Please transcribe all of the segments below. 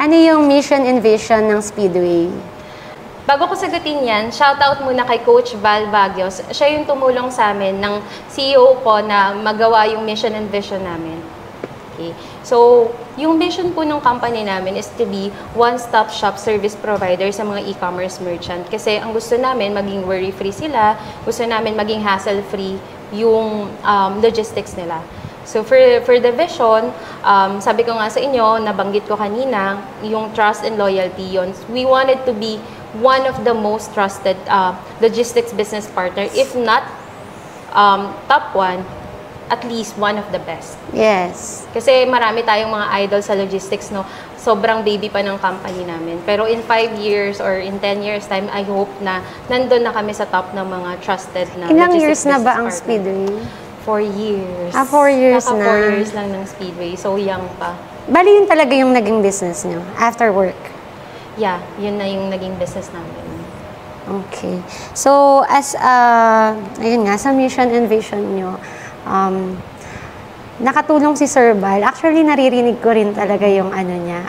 Ano yung mission and vision ng Speedway? Bago ko sagutin yan, shoutout muna kay Coach Val Baguios. Siya yung tumulong sa amin ng CEO ko na magawa yung mission and vision namin. Okay. So, yung mission po ng company namin is to be one-stop shop service provider sa mga e-commerce merchant. Kasi ang gusto namin, maging worry-free sila. Gusto namin maging hassle-free yung logistics nila. So, for the vision, sabi ko nga sa inyo, nabanggit ko kanina, yung trust and loyalty yun. We wanted to be one of the most trusted logistics business partner, if not top one, at least one of the best. Yes. Kasi marami tayong mga idol sa logistics, no? Sobrang baby pa ng company namin. Pero in 5 years or in 10 years time, I hope na nandun na kami sa top ng mga trusted na Ilang logistics years na ba ang partner. Speedway? 4 years. 4 years na. 4 years lang ng Speedway. So, young pa. Bali yun talaga yung naging business nyo, after work? Yeah, yun na yung naging business namin. Okay. So, as, ayun nga, sa mission and vision nyo, nakatulong si Sir Val. Actually, naririnig ko rin talaga yung ano niya,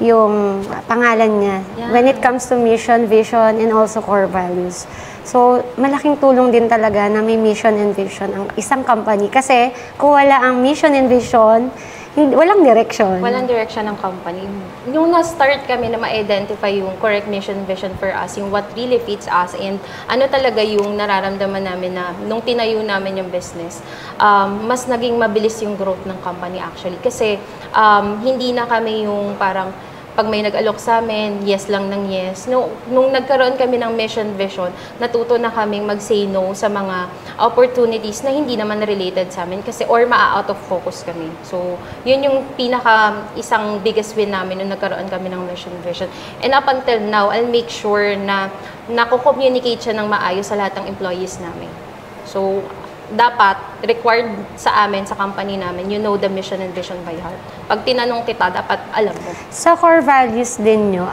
yung pangalan niya. Yeah. When it comes to mission, vision, and also core values. So, malaking tulong din talaga na may mission and vision ang isang company. Kasi, kung wala ang mission and vision, walang direction. Walang direction ng company. Yung na-start kami na ma-identify yung correct mission vision for us, yung what really fits us, and ano talaga yung nararamdaman namin na nung tinayo namin yung business, mas naging mabilis yung growth ng company actually. Kasi hindi na kami yung parang pag may nag-alok sa amin, yes lang ng yes. Nung nagkaroon kami ng mission vision, natuto na kaming mag-say no sa mga opportunities na hindi naman related sa amin kasi or maa-out of focus kami. So, yun yung isang biggest win namin nung nagkaroon kami ng mission vision. And up until now, I'll make sure na nako-communicate siya ng maayos sa lahat ng employees namin. So, dapat required sa amin, sa company namin, you know the mission and vision by heart. Pag tinanong kita, dapat alam mo. Sa core values din nyo,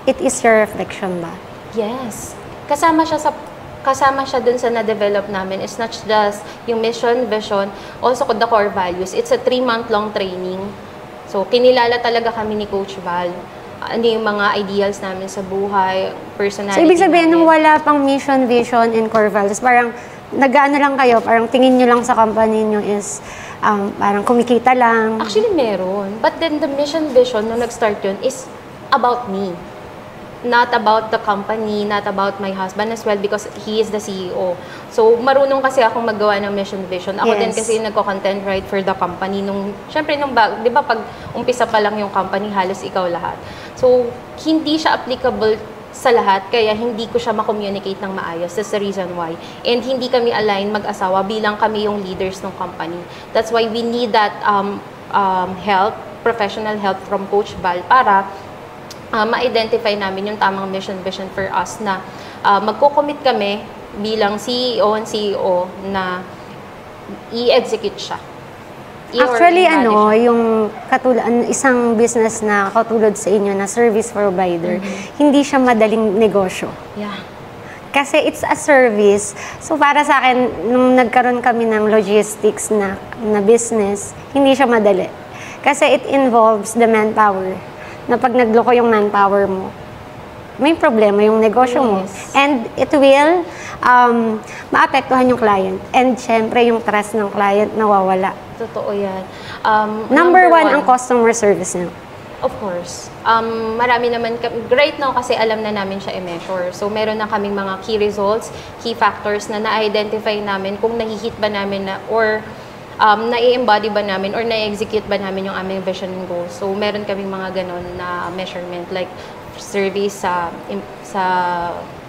it is your reflection ba? Yes. Kasama siya dun sa na-develop namin. It's not just yung mission, vision, also the core values. It's a 3-month-long training. So, kinilala talaga kami ni Coach Val. Ano yung mga ideals namin sa buhay, personality. So, ibig sabihin, namin. nung wala pang mission, vision, and core values, parang nag-ano lang kayo, parang tingin nyo lang sa company nyo is parang kumikita lang. Actually, meron. But then the mission vision nung nag-start yun is about me. Not about the company, not about my husband as well because he is the CEO. So, marunong kasi akong maggawa ng mission vision. Ako din kasi nagko-content right for the company. Siyempre, di ba pag umpisa pa lang yung company, halos ikaw lahat. So, hindi siya applicable sa lahat, kaya hindi ko siya ma-communicate ng maayos. That's the reason why. And hindi kami align mag-asawa bilang kami yung leaders ng company. That's why we need that help, professional help from Coach Val para ma-identify namin yung tamang mission vision for us na magko-commit kami bilang CEO and CEO na i-execute siya. Actually, yung isang business na katulad sa inyo na service provider, hindi siya madaling negosyo. Yeah. Kasi it's a service. So, para sa akin, nung nagkaroon kami ng logistics na business, hindi siya madali. Kasi it involves the manpower. Na pag nagloko yung manpower mo, may problema yung negosyo mo. And it will maapektuhan yung client. And syempre, yung trust ng client nawawala. Totoo yan. Number one ang customer service niyo. Of course. Marami naman, right now kasi alam na namin siya i-measure. So, meron na kaming mga key results, key factors na na-identify namin kung nahihit ba namin na, or na-i-embody ba namin or na-execute ba namin yung aming vision and goals. So, meron kaming mga ganon na measurement like surveys sa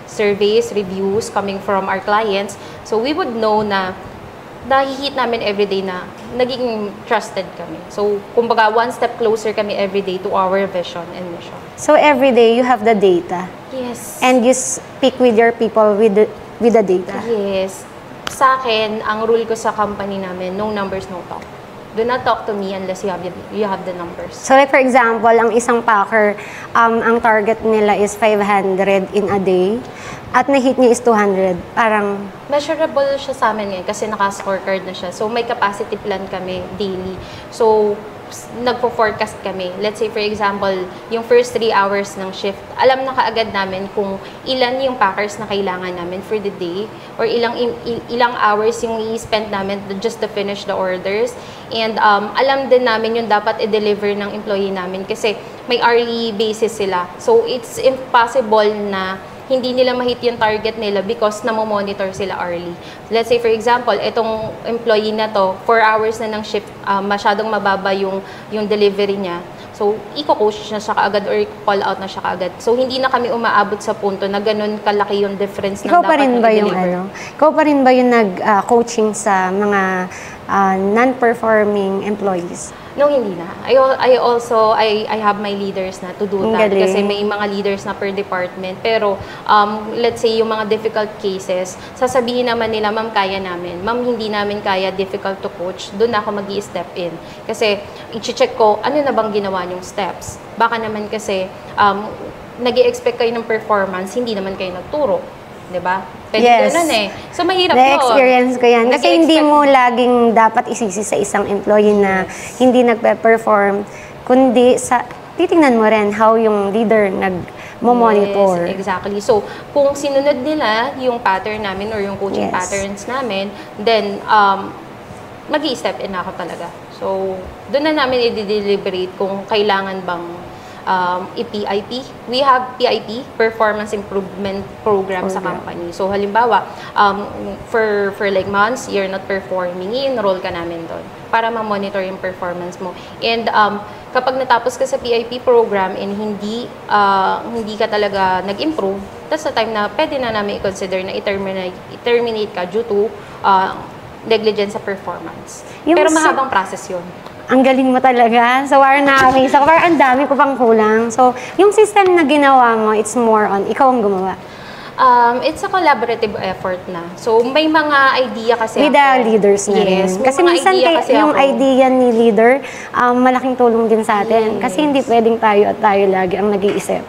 surveys, reviews coming from our clients. So, we would know na nahihit namin everyday na naging trusted kami. So, kumbaga, one step closer kami everyday to our vision and mission. So, everyday you have the data? Yes. And you speak with your people with the data? Yes. Sa akin, ang rule ko sa company namin, no numbers, no talk. Do not talk to me unless you have the numbers. So, like for example, ang isang packer, ang target nila is 500 in a day at na-hit niya is 200. Parang measurable siya sa amin ngayon kasi naka-scorecard na siya. So, may capacity plan kami daily. So, nagpo-forecast kami. Let's say for example, yung first 3 hours ng shift, alam na kaagad namin kung ilan yung packers na kailangan namin for the day or ilang hours yung i-spend namin just to finish the orders. And alam din namin yung dapat i-deliver ng employee namin kasi may hourly basis sila. So it's impossible na hindi nila ma-hit yung target nila because namomonitor sila hourly. Let's say for example, itong employee na to, 4 hours na ng shift, masyadong mababa yung delivery niya. So, i-coach na siya kaagad or call out na siya kaagad. So, hindi na kami umaabot sa punto na ganun kalaki yung difference na dapat i-deliver. Ikaw pa rin ba yung nag-coaching sa mga non-performing employees? No, hindi na. I have my leaders na to do that. Kasi may mga leaders na per department. Pero, let's say, yung mga difficult cases, sasabihin naman nila, ma'am, kaya namin. Ma'am, hindi namin kaya, difficult to coach. Doon ako mag-i-step in. Kasi, i-check ko, ano na bang ginawa yung steps? Baka naman kasi, nag-i-expect kayo ng performance, hindi naman kayo nagturo. Diba? Pwede ganun eh. So, mahirap yun. Na-experience ko yan. Kasi hindi mo laging dapat isisi sa isang employee na hindi nagpe-perform, kundi titingnan mo rin how yung leader nag-monitor. Yes, exactly. So, kung sinunod nila yung pattern namin or yung coaching patterns namin, then, mag-i-step in ako talaga. So, doon na namin i-deliberate kung kailangan bang PIP. We have PIP, Performance Improvement Program sa company. So, halimbawa, for like months, you're not performing, i-enroll ka namin doon para ma-monitor yung performance mo. And kapag natapos ka sa PIP program and hindi ka talaga nag-improve, that's the time na pwede na namin i-consider na i-terminate ka due to negligence sa performance. Pero mahabang process yun. Ang galing mo talaga. So, parang na-amaze ako. Parang ang dami ko pang kulang. So, yung system na ginawa mo, it's more on, ikaw ang gumawa. It's a collaborative effort na. So, may mga idea kasi with the leaders na rin. Kasi minsan yung idea ni leader, malaking tulong din sa atin. Kasi hindi pwedeng tayo at tayo lagi ang nag-iisip.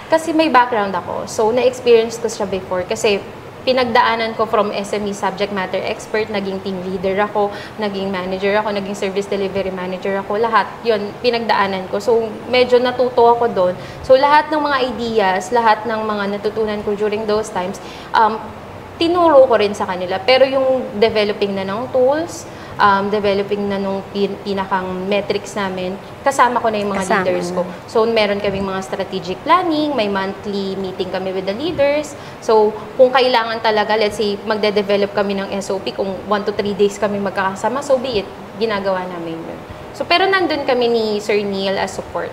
Kasi may background ako. So, na-experience ko siya before. Kasi, pinagdaanan ko from SME subject matter expert, naging team leader ako, naging manager ako, naging service delivery manager ako, lahat yun, pinagdaanan ko. So, medyo natuto ako doon. So, lahat ng mga ideas, lahat ng mga natutunan ko during those times, tinuro ko rin sa kanila. Pero yung developing na ng tools, developing na nung pinakang metrics namin, kasama ko na yung mga leaders ko. So, meron kaming mga strategic planning, may monthly meeting kami with the leaders. So, kung kailangan talaga, let's say, magde-develop kami ng SOP, kung 1 to 3 days kami magkakasama, so be it, ginagawa namin yun. So, pero nandun kami ni Sir Neil as support.